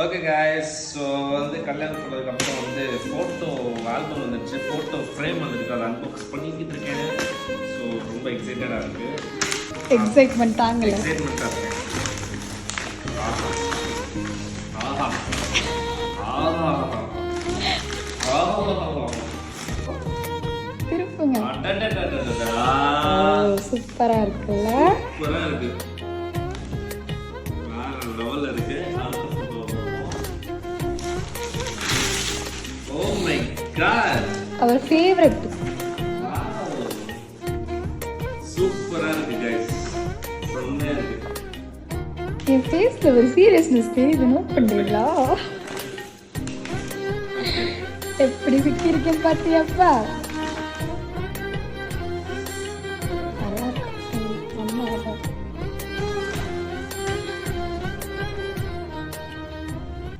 Okay guys, so வந்து கல்யாணம் பண்ணதுக்கப்புறம் வந்து ஃபோட்டோ ஆல்பம் வந்துடுச்சு, ஃபோட்டோ ஃப்ரேம் வந்துருக்கு, அதை அன்பாக்ஸ் பண்ணிக்கிட்டு இருக்கேன். ஸோ ரொம்ப எக்ஸைட்டடாக இருக்கு. எக்ஸைட்மெண்ட் தாங்கல. எக்ஸைட்மெண்ட்டாக இருக்கேன். ஆஹா ஆஹா ஆஹா திருப்புங்க. சூப்பரா இருக்குல்ல? சூப்பரா இருக்கு. வேற லெவல்ல இருக்கு. ஓ மை காட், அவர் ஃபேவரட். சூப்பரா இருக்கு गाइस, செம்மையா இருக்கு. என் ஃபேஸ்ல ஒரு சீரியஸ்னஸ் தெரியுது, நோட் பண்றீங்களா? எப்படி சிக்கியிருக்கேன் பாத்தியாப்பா?